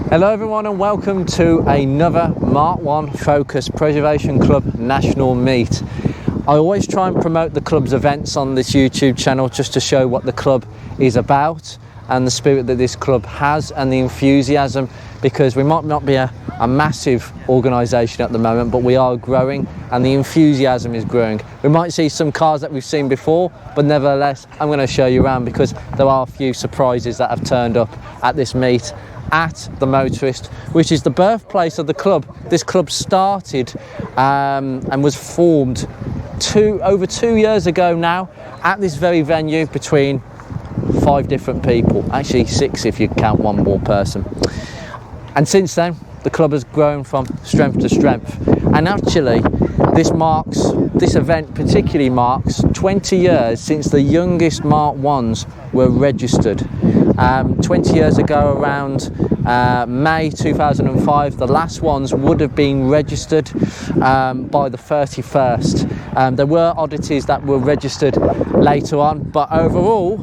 Hello everyone and welcome to another MK1 Focus Preservation Club National Meet. I always try and promote the club's events on this YouTube channel just to show what the club is about and the spirit that this club has and the enthusiasm, because we might not be a massive organisation at the moment, but we are growing and the enthusiasm is growing. We might see some cars that we've seen before, but nevertheless I'm going to show you around because there are a few surprises that have turned up at this meet at the Motorist, which is the birthplace of the club. This club started and was formed over 2 years ago now at this very venue between 5 different people, actually 6 if you count one more person. And since then the club has grown from strength to strength, and actually this event particularly marks 20 years since the youngest MK1s were registered. 20 years ago, around May 2005, the last ones would have been registered by the 31st. There were oddities that were registered later on, but overall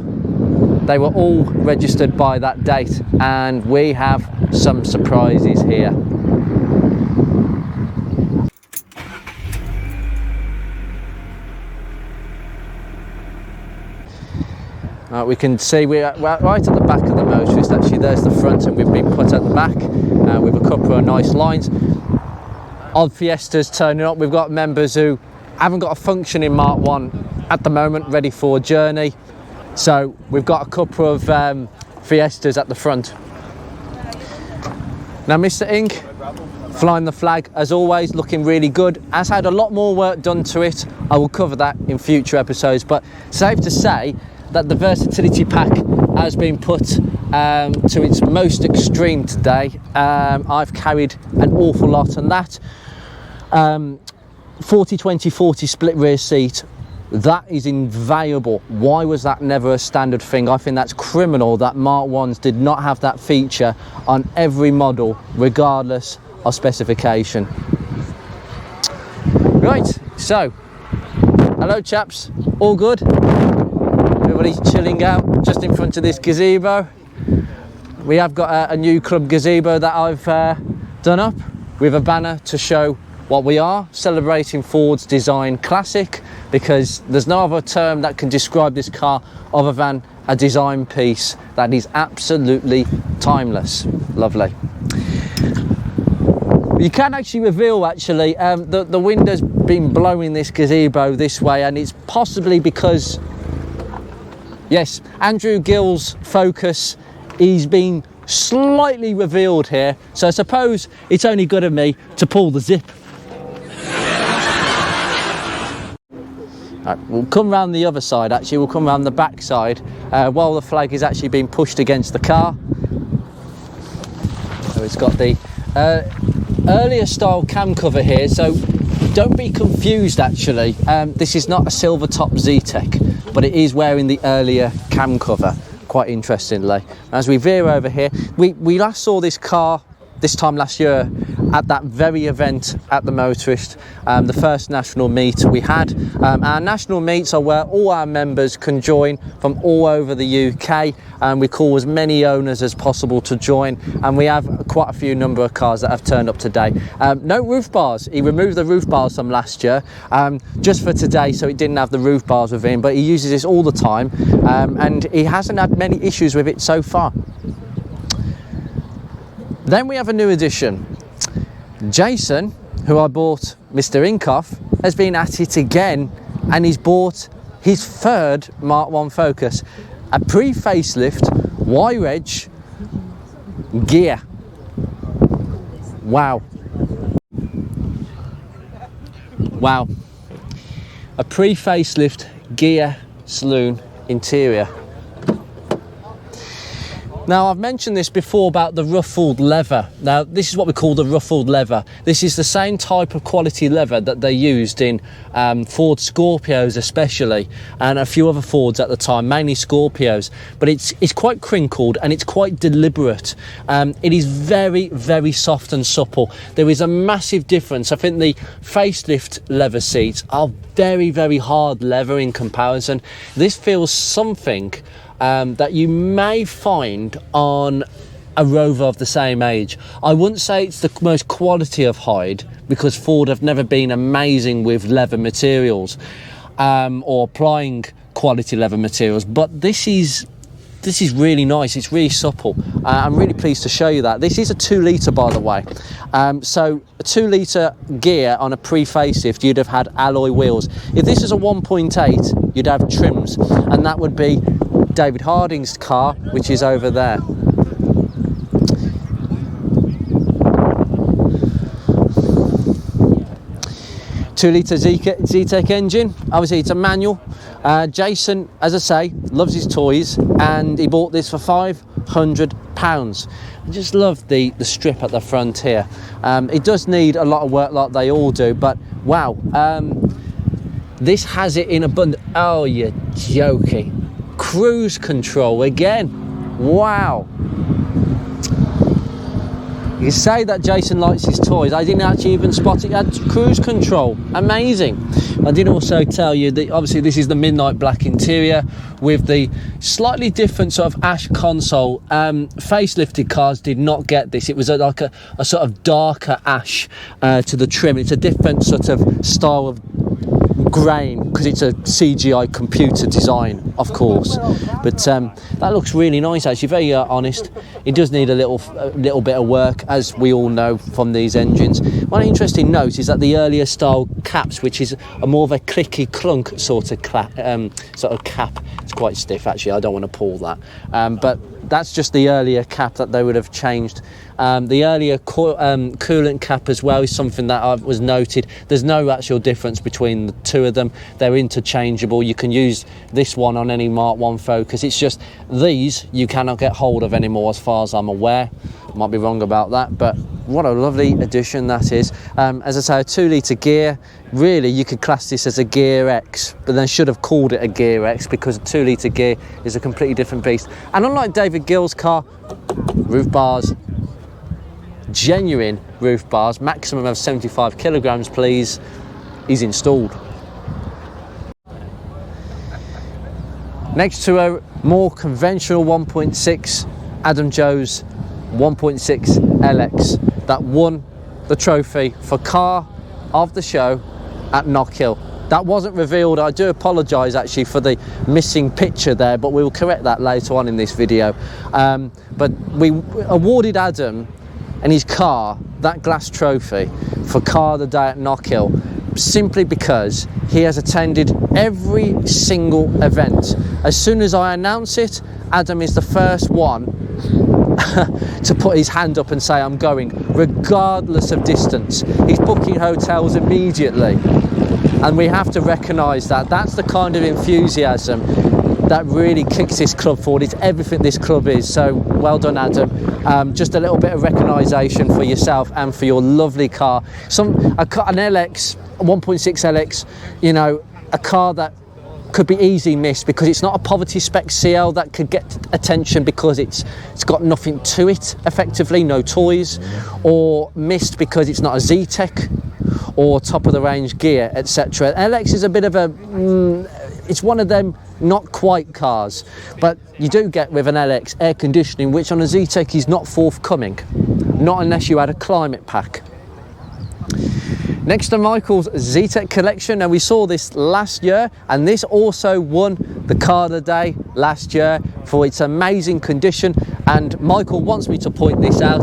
they were all registered by that date, and we have some surprises here. We can see we're right at the back of the Motorist. Actually, there's the front, and we've been put at the back with a couple of nice lines. Odd Fiestas turning up. We've got members who haven't got a function in MK1 at the moment, ready for a journey. So we've got a couple of Fiestas at the front. Now Mr. Ink, flying the flag as always, looking really good. Has had a lot more work done to it. I will cover that in future episodes, but safe to say that the versatility pack has been put to its most extreme today. I've carried an awful lot, and that 40-20-40 split rear seat, that is invaluable. Why was that never a standard thing? I think that's criminal that MK1s did not have that feature on every model regardless of specification. Right, so hello chaps, all good? Everybody's chilling out just in front of this gazebo. We have got a new club gazebo that I've done up with a banner to show what we are, celebrating Ford's design classic, because there's no other term that can describe this car other than a design piece that is absolutely timeless. Lovely. You can actually reveal the wind has been blowing this gazebo this way, and it's possibly because, yes, Andrew Gill's Focus, he's been slightly revealed here, so I suppose it's only good of me to pull the zip. Right, we'll come round the other side, actually we'll come round the back side while the flag is actually being pushed against the car. So it's got the earlier style cam cover here, so don't be confused actually. This is not a silver top Z-Tech, but it is wearing the earlier cam cover, quite interestingly. As we veer over here, we last saw this car this time last year at that very event at the Motorist, the first national meet we had. Our national meets are where all our members can join from all over the UK, and we call as many owners as possible to join, and we have quite a few number of cars that have turned up today. No roof bars. He removed the roof bars from last year just for today, so it didn't have the roof bars with him, but he uses this all the time, and he hasn't had many issues with it so far. Then we have a new addition. Jason, who I bought Mr. Ink off, has been at it again, and he's bought his third MK1 Focus, a pre-facelift Y-Reg gear. Wow. Wow. A pre-facelift gear saloon interior. Now, I've mentioned this before about the ruffled leather. Now, this is what we call the ruffled leather. This is the same type of quality leather that they used in Ford Scorpios especially, and a few other Fords at the time, mainly Scorpios. But it's quite crinkled and it's quite deliberate. It is very, very soft and supple. There is a massive difference. I think the facelift leather seats are very, very hard leather in comparison. This feels something that you may find on a Rover of the same age. I wouldn't say it's the most quality of hide, because Ford have never been amazing with leather materials or applying quality leather materials, but this is really nice. It's really supple. I'm really pleased to show you that. This is a 2 litre, by the way. So a 2 litre gear on a pre-facelift, you'd have had alloy wheels. If this is a 1.8, you'd have trims, and that would be David Harding's car, which is over there. Two-litre Zetec engine. Obviously it's a manual. Jason, as I say, loves his toys, and he bought this for £500. I just love the strip at the front here. It does need a lot of work, like they all do, but wow, this has it in abundance. Oh, you're joking. Cruise control again. Wow. You can say that Jason likes his toys. I didn't actually even spot it had cruise control. Amazing. I did also tell you that obviously this is the midnight black interior with the slightly different sort of ash console. Facelifted cars did not get this. It was like a sort of darker ash to the trim. It's a different sort of style of grain because it's a CGI computer design, of course, but that looks really nice, actually. Very honest. It does need a little bit of work, as we all know from these engines. One interesting note is that the earlier style caps, which is a more of a clicky clunk sort of cap, it's quite stiff, actually. I don't want to pull that, but that's just the earlier cap that they would have changed. The earlier coolant cap as well is something that was noted. There's no actual difference between the two of them. They're interchangeable. You can use this one on any Mark 1 Focus. It's just these you cannot get hold of anymore, as far as I'm aware. Might be wrong about that, but what a lovely addition that is. As I say, a 2 litre gear. Really, you could class this as a Gear X, but they should have called it a Gear X, because a 2 litre gear is a completely different beast. And unlike David Gill's car, roof bars, genuine roof bars, maximum of 75 kilograms, please, is installed. Next to a more conventional 1.6 Adam Joe's 1.6 LX that won the trophy for car of the show at Knockhill. That wasn't revealed. I do apologise actually for the missing picture there, but we will correct that later on in this video. But we awarded Adam and his car that glass trophy for car of the day at Knockhill simply because he has attended every single event. As soon as I announce it, Adam is the first one to put his hand up and say I'm going, regardless of distance. He's booking hotels immediately, and we have to recognise that. That's the kind of enthusiasm that really kicks this club forward. It's everything this club is. So well done, Adam. Just a little bit of recognition for yourself and for your lovely car. An LX, a 1.6 LX, you know, a car that could be easy missed because it's not a poverty spec CL that could get attention because it's got nothing to it, effectively, no toys, or missed because it's not a Zetec or top of the range gear, etc. LX is a bit of a it's one of them not quite cars, but you do get with an LX air conditioning, which on a Zetec is not forthcoming, not unless you had a climate pack. Next to Michael's Zetec collection, now we saw this last year, and this also won the car of the day last year for its amazing condition, and Michael wants me to point this out.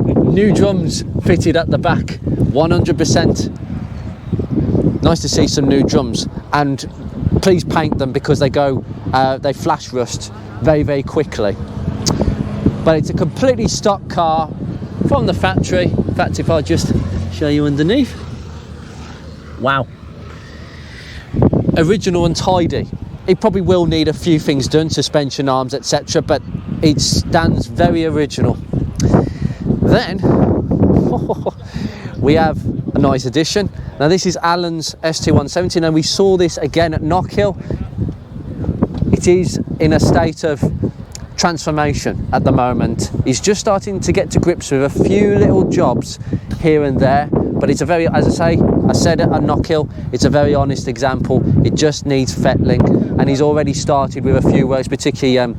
New drums fitted at the back, 100%. Nice to see some new drums, and please paint them because they flash rust very, very quickly. But it's a completely stock car from the factory. In fact, if I just show you underneath, wow, original and tidy. It probably will need a few things done, suspension arms, etc., but it stands very original. Then we have a nice addition. Now this is Alan's ST170, and we saw this again at Knockhill. It is in a state of transformation at the moment. He's just starting to get to grips with a few little jobs here and there, but it's a very, as I said at Knockhill, it's a very honest example. It just needs fettling, and he's already started with a few works, particularly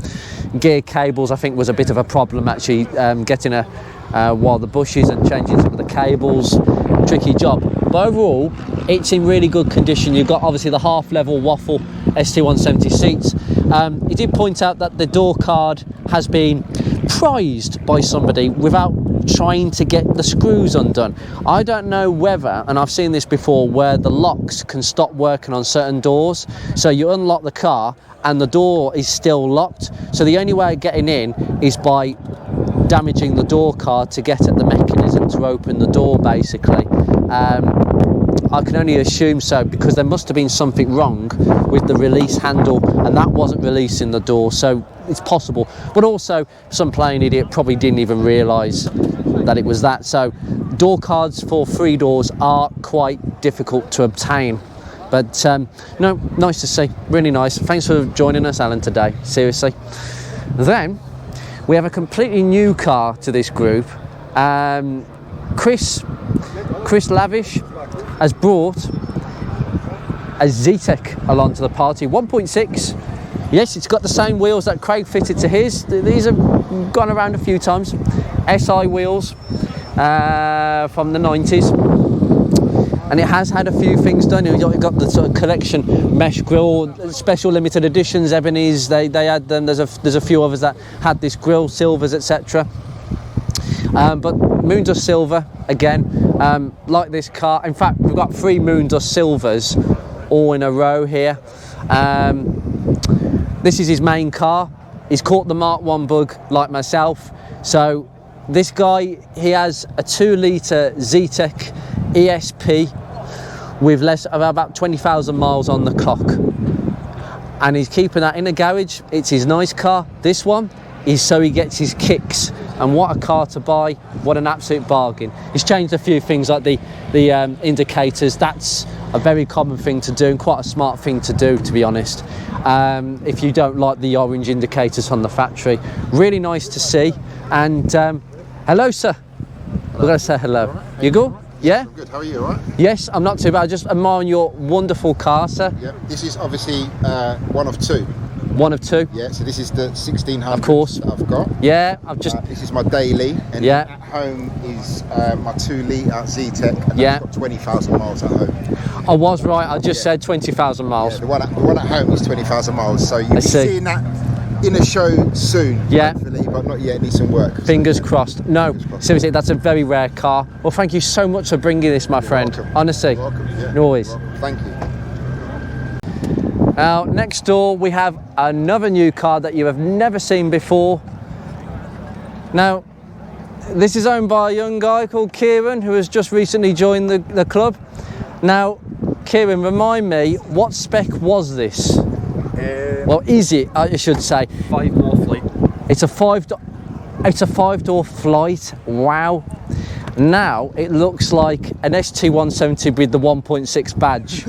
gear cables. I think was a bit of a problem actually, getting while the bushes and changing some of the cables. Tricky job, but overall it's in really good condition. You've got obviously the half level waffle ST170 seats. He did point out that the door card has been prized by somebody without trying to get the screws undone. I don't know whether, and I've seen this before, where the locks can stop working on certain doors, so you unlock the car and the door is still locked, so the only way of getting in is by damaging the door card to get at the mechanism to open the door, basically. I can only assume so, because there must have been something wrong with the release handle, and that wasn't releasing the door, so it's possible. But also, some plain idiot probably didn't even realise that it was that. So door cards for 3 doors are quite difficult to obtain. But no, nice to see, really nice. Thanks for joining us, Alan, today, seriously. Then we have a completely new car to this group. Chris Lavish has brought a Zetec along to the party, 1.6. Yes, it's got the same wheels that Craig fitted to his. These have gone around a few times. SI wheels from the 90s. And it has had a few things done. You've got the sort of collection mesh grille, special limited editions, Ebony's, they had them. There's a few others that had this grille, silvers, etc. But Moondust Silver, again, like this car. In fact, we've got 3 Moondust Silvers all in a row here. This is his main car. He's caught the Mark 1 bug like myself. So this guy, he has a 2-litre Zetec ESP with about 20,000 miles on the clock, and he's keeping that in the garage. It's his nice car. This one is so he gets his kicks, and what a car to buy, what an absolute bargain. He's changed a few things like the indicators. That's a very common thing to do and quite a smart thing to do, to be honest, if you don't like the orange indicators from the factory. Really nice to see. And hello, sir. We're going to say hello. Right. You good? Yeah? I'm good. How are you, all right? Yes, I'm not too bad. Just admiring your wonderful car, sir. Yeah. This is obviously one of 2. One of 2? Yeah, so this is the 1600 of course that I've got. Yeah, I've just... this is my daily, and yeah, at home is my 2-litre Zetec, and yeah, I've got 20,000 miles at home. I was right, I just said 20,000 miles. Yeah, the one at home is 20,000 miles, so you'll be seeing that in a show soon, yeah, hopefully, but not yet. Needs some work. Fingers crossed. No, seriously, that's a very rare car. Well, thank you so much for bringing this, my friend. Welcome. Honestly, You're welcome. Yeah. Always. Welcome. Thank you. Now, next door we have another new car that you have never seen before. Now, this is owned by a young guy called Kieran, who has just recently joined the club. Now, Kieran, remind me, what spec was this? Well, is it? I should say. 5-door flight. It's a 5-door flight. Wow. Now it looks like an ST170 with the 1.6 badge.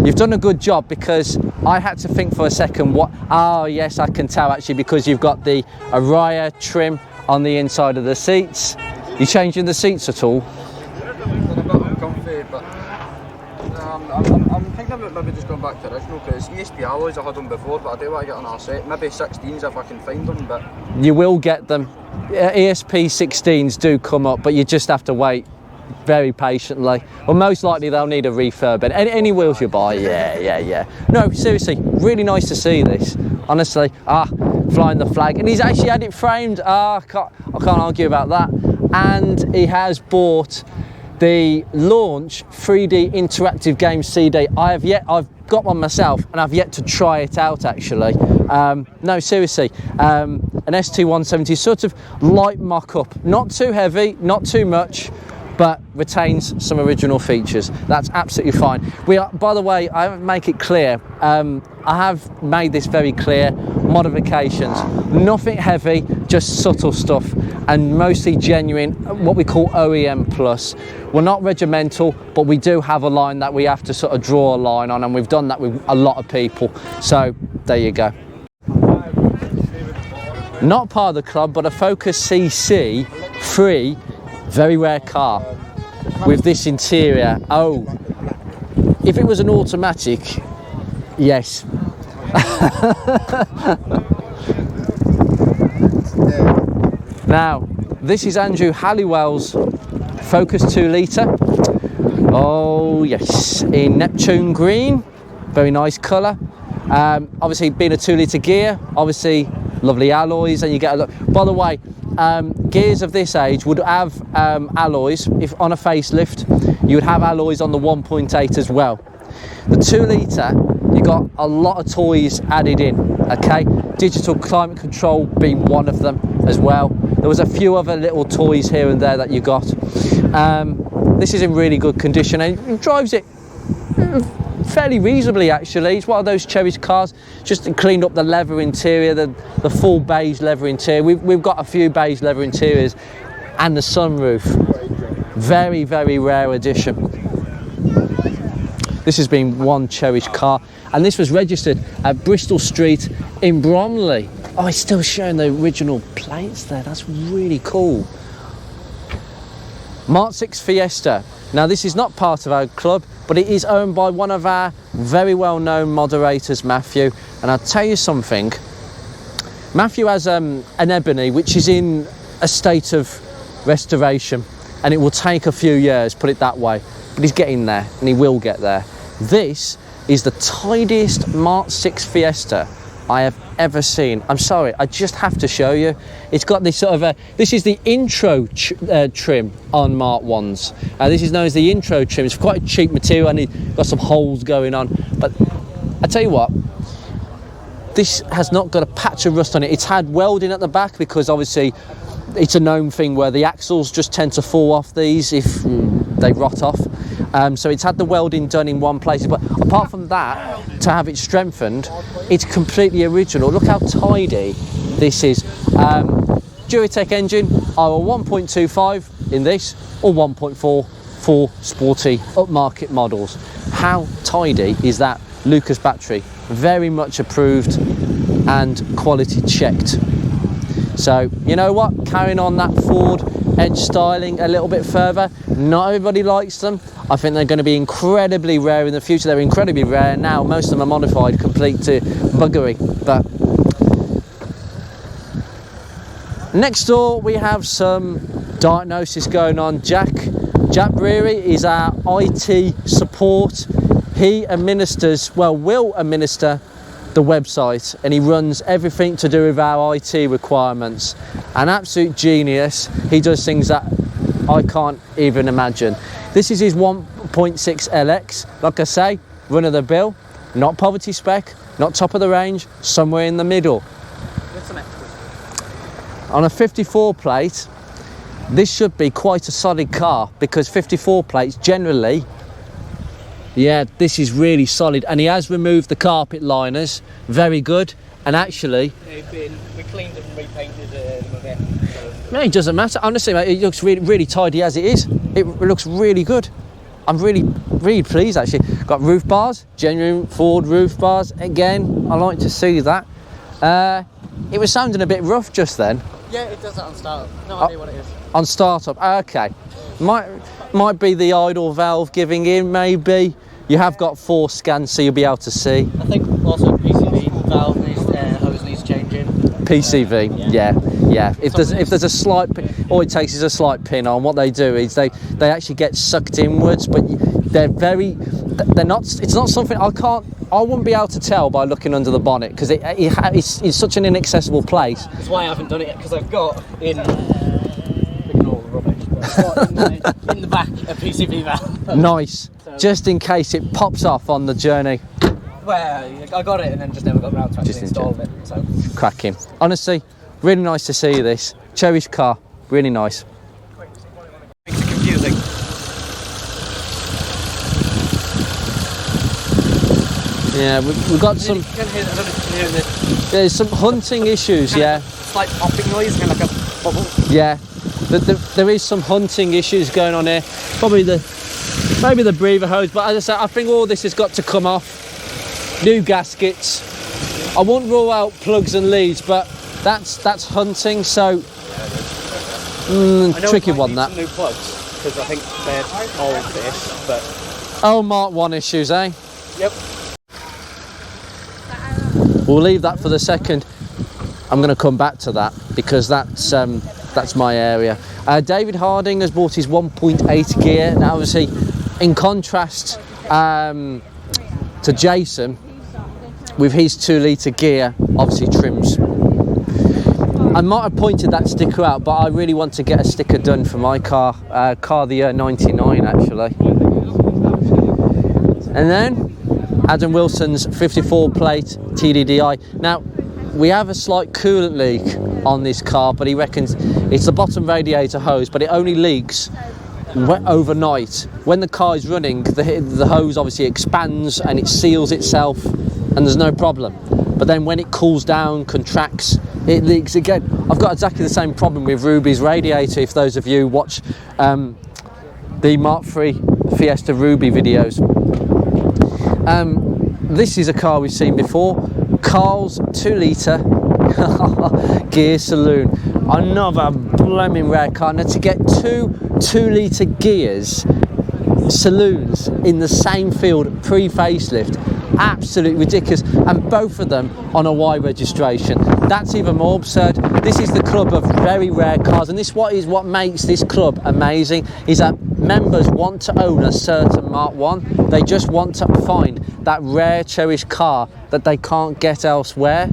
You've done a good job, because I had to think for a second what. Oh yes, I can tell actually, because you've got the Araya trim on the inside of the seats. You changing the seats at all? Comfy, but I'm thinking about maybe just going back to original, because ESP alloys I had them before, but I do want to get on our set. Maybe 16s if I can find them, but you will get them. ESP 16s do come up, but you just have to wait very patiently. Well, most likely they'll need a refurb. And any wheels you buy, yeah. No, seriously, really nice to see this. Honestly, flying the flag, and he's actually had it framed. I can't argue about that. And he has bought the launch 3D interactive game CD. I've got one myself, and I've yet to try it out actually. No, seriously, an ST170 sort of light mock-up, not too heavy, not too much, but retains some original features. That's absolutely fine. We are, by the way, I make it clear, I have made this very clear, modifications, nothing heavy, just subtle stuff, and mostly genuine, what we call OEM plus. We're not regimental, but we do have a line that we have to sort of draw a line on, and we've done that with a lot of people. So there you go. Not part of the club, but a Focus CC 3, very rare car with this interior. Oh, if it was an automatic, yes. Now, this is Andrew Halliwell's Focus 2 litre. Oh yes, in Neptune green, very nice colour. Obviously being a 2 litre gear, obviously lovely alloys, and you get a look. By the way, gears of this age would have alloys. If on a facelift, you would have alloys on the 1.8 as well. The 2 litre, you got a lot of toys added in, okay? Digital climate control being one of them as well. There was a few other little toys here and there that you got. This is in really good condition and it drives it fairly reasonably actually. It's one of those cherished cars, just cleaned up the leather interior, the full beige leather interior. We've got a few beige leather interiors and the sunroof. Very, very rare addition. This has been one cherished car, and this was registered at Bristol Street in Bromley. Oh, it's still showing the original plates there. That's really cool. Mark 6 Fiesta. Now, this is not part of our club, but it is owned by one of our very well-known moderators, Matthew. And I'll tell you something. Matthew has an Ebony, which is in a state of restoration, and it will take a few years, put it that way. But he's getting there, and he will get there. This is the tidiest Mark 6 Fiesta I have ever seen. I'm sorry, I just have to show you. It's got this sort of this is the intro trim on Mark 1s. This is known as the intro trim. It's quite a cheap material and it's got some holes going on. But I tell you what, this has not got a patch of rust on it. It's had welding at the back because obviously it's a known thing where the axles just tend to fall off these if they rot off. So it's had the welding done in one place, but apart from that, to have it strengthened, it's completely original. Look how tidy this is. Duratec engine, either 1.25 in this or 1.4 for sporty upmarket models. How tidy is that? Lucas battery, very much approved and quality checked. So you know what, carrying on that Ford Edge styling a little bit further. Not everybody likes them. I think they're going to be incredibly rare in the future. They're incredibly rare now. Most of them are modified complete to buggery. But next door we have some diagnosis going on. Jack Breary is our IT support. He administers, well, will administer the website, and he runs everything to do with our IT requirements. An absolute genius. He does things that I can't even imagine. This is his 1.6 LX. Like I say, run of the bill, not poverty spec, not top of the range, somewhere in the middle. With some extras. On a 54 plate, this should be quite a solid car because 54 plates generally, yeah, this is really solid. And he has removed the carpet liners, very good. And actually, we cleaned and repainted them a bit. No, it doesn't matter. Honestly, mate, it looks really, really tidy as it is. It looks really good. I'm really, really pleased, actually. Got roof bars, genuine Ford roof bars. Again, I like to see that. It was sounding a bit rough just then. Yeah, it does that on startup. No idea what it is. On startup, okay. Might be the idle valve giving in, maybe. You have got 4 scans, so you'll be able to see. I think also PCV valve needs, hose needs changing. PCV, yeah. If there's a slight, all it takes is a slight pin on. What they do is they actually get sucked inwards, but they're not. It's not something I wouldn't be able to tell by looking under the bonnet because it's such an inaccessible place. That's why I haven't done it yet, because I've got in. Ignore the rubbish. In the back a PCV valve. Nice. So, just in case it pops off on the journey. Well, I got it and then just never got around to actually installing it. So cracking. Honestly, really nice to see this. Cherished car, really nice. Makes it confusing. Yeah, we've got some. There's some hunting issues, yeah. Slight popping noise, kind of like a bubble. Yeah, there is some hunting issues going on here. Probably maybe the breather hose, but as I said, I think all this has got to come off. New gaskets. I won't rule out plugs and leads, but that's hunting, so tricky one that. New plugs, because I think they're old-ish, but... Oh, Mark 1 issues, eh? Yep. We'll leave that for the second. I'm going to come back to that because that's my area. David Harding has bought his 1.8 gear. Now, obviously, in contrast to Jason, with his 2-litre gear, obviously trims. I might have pointed that sticker out, but I really want to get a sticker done for my car, car of the year 99 actually. And then Adam Wilson's 54 plate TDDI. Now, we have a slight coolant leak on this car, but he reckons it's the bottom radiator hose, but it only leaks overnight. When the car is running, the hose obviously expands and it seals itself and there's no problem. But then when it cools down, contracts, it leaks again. I've got exactly the same problem with Ruby's radiator, if those of you watch the Mark III Fiesta Ruby videos. This is a car we've seen before. Carl's 2-litre gear saloon. Another blooming rare car. Now, to get two 2-litre gears saloons in the same field pre-facelift, absolutely ridiculous, and both of them on a Y registration. That's even more absurd. This is the club of very rare cars, and this is what makes this club amazing, is that members want to own a certain Mark 1. They just want to find that rare cherished car that they can't get elsewhere,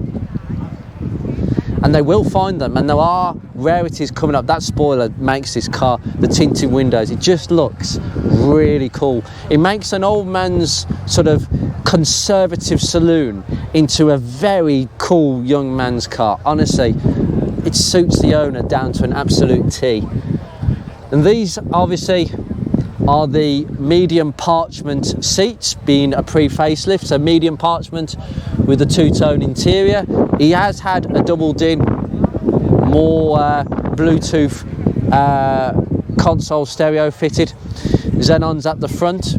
and they will find them, and there are rarities coming up. That spoiler makes this car, the tinted windows, it just looks really cool. It makes an old man's sort of conservative saloon into a very cool young man's car. Honestly, it suits the owner down to an absolute T. And these obviously are the medium parchment seats, being a pre-facelift, so medium parchment with a 2-tone interior. He has had a double din, more Bluetooth console stereo fitted. Xenon's at the front.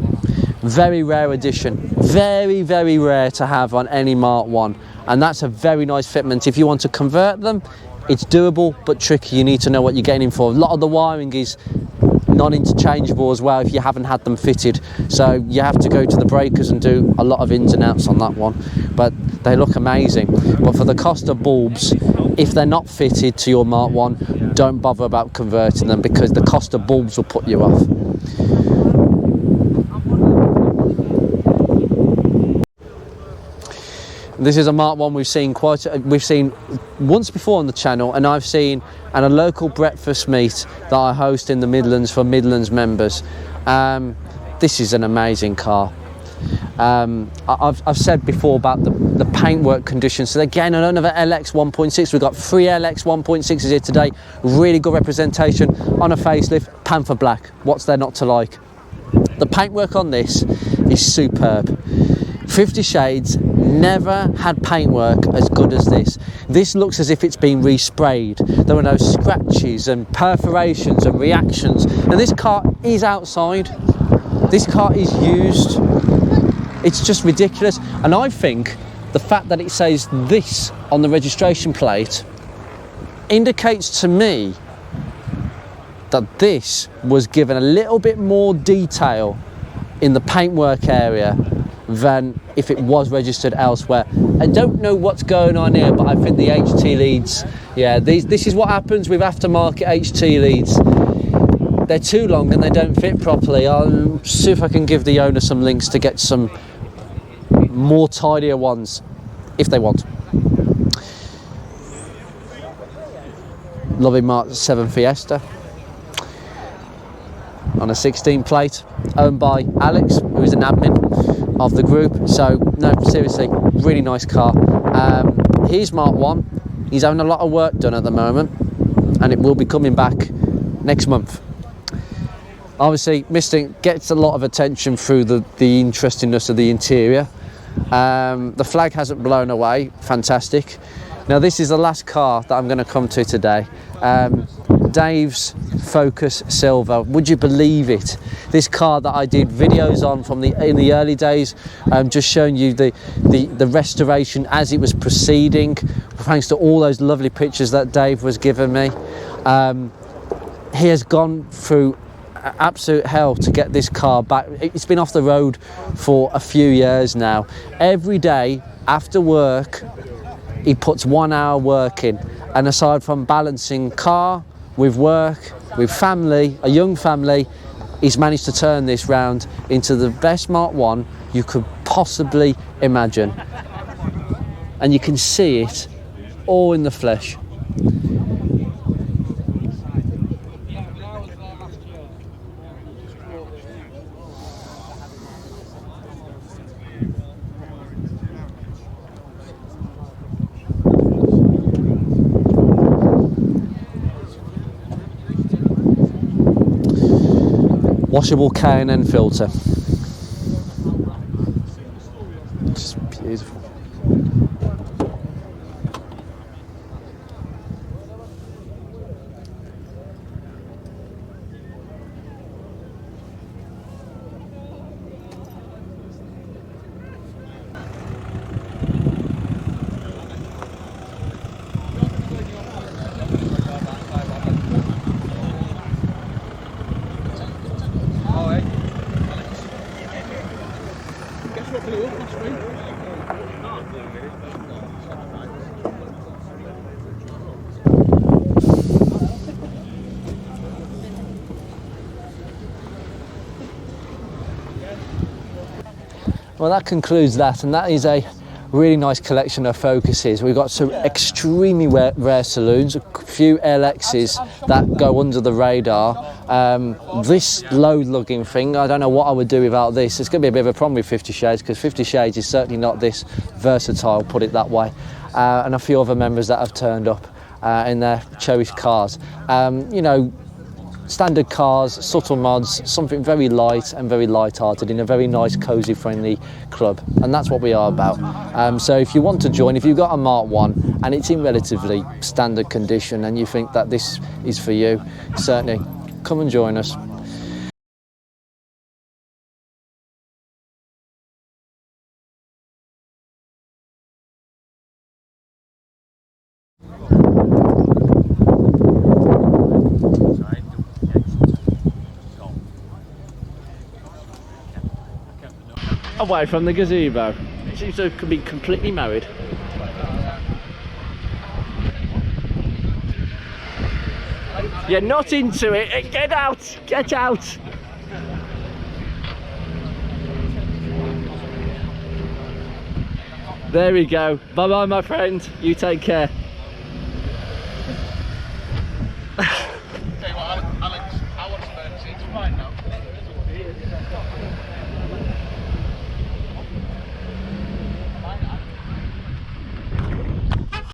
Very rare addition, very rare to have on any Mark 1, and that's a very nice fitment. If you want to convert them, it's doable but tricky. You need to know what you're getting in for. A lot of the wiring is non-interchangeable as well if you haven't had them fitted, so you have to go to the breakers and do a lot of ins and outs on that one, but they look amazing. But for the cost of bulbs, if they're not fitted to your Mark 1, don't bother about converting them, because the cost of bulbs will put you off. This is a Mark 1 we've seen once before on the channel, and I've seen at a local breakfast meet that I host in the Midlands for Midlands members. This is an amazing car. I've said before about the paintwork conditions. So again, another LX 1.6. We've got 3 LX 1.6s here today. Really good representation on a facelift. Panther black. What's there not to like? The paintwork on this is superb. 50 Shades never had paintwork as good as this. This looks as if it's been resprayed. There are no scratches and perforations and reactions. And this car is outside. This car is used. It's just ridiculous. And I think the fact that it says this on the registration plate indicates to me that this was given a little bit more detail in the paintwork area than if it was registered elsewhere. I don't know what's going on here, but I think the HT leads, yeah, this is what happens with aftermarket HT leads. They're too long and they don't fit properly. I'll see if I can give the owner some links to get some more tidier ones if they want. Lovely Mark 7 Fiesta on a 16 plate, owned by Alex, who is an admin of the group. So no, seriously, really nice car. He's Mark 1. He's having a lot of work done at the moment, and it will be coming back next month. Obviously, Mustang gets a lot of attention through the interestingness of the interior. The flag hasn't blown away. Fantastic. Now this is the last car that I'm going to come to today. Dave's Focus Silver. Would you believe it? This car that I did videos on in the early days, just showing you the restoration as it was proceeding, thanks to all those lovely pictures that Dave was giving me. He has gone through absolute hell to get this car back. It's been off the road for a few years now. Every day after work, he puts 1 hour work in, and aside from balancing car with work, with family, a young family, he's managed to turn this round into the best Mark 1 you could possibly imagine. And you can see it all in the flesh. Washable K&N filter. Just beautiful. Well, that concludes that, and that is a really nice collection of Focuses. We've got some extremely rare saloons, a few LXs that go under the radar. This load lugging thing, I don't know what I would do without this. It's going to be a bit of a problem with 50 Shades, because 50 Shades is certainly not this versatile, put it that way. And a few other members that have turned up in their cherished cars. You know, standard cars, subtle mods, something very light and very light-hearted in a very nice, cosy, friendly club, and that's what we are about. So if you want to join, if you've got a Mark 1 and it's in relatively standard condition and you think that this is for you, certainly come and join us. Away from the gazebo. It seems to be completely married. You're not into it. Get out! Get out! There we go. Bye bye, my friend. You take care. Tell you what, Alex, I want to learn. It's mine now.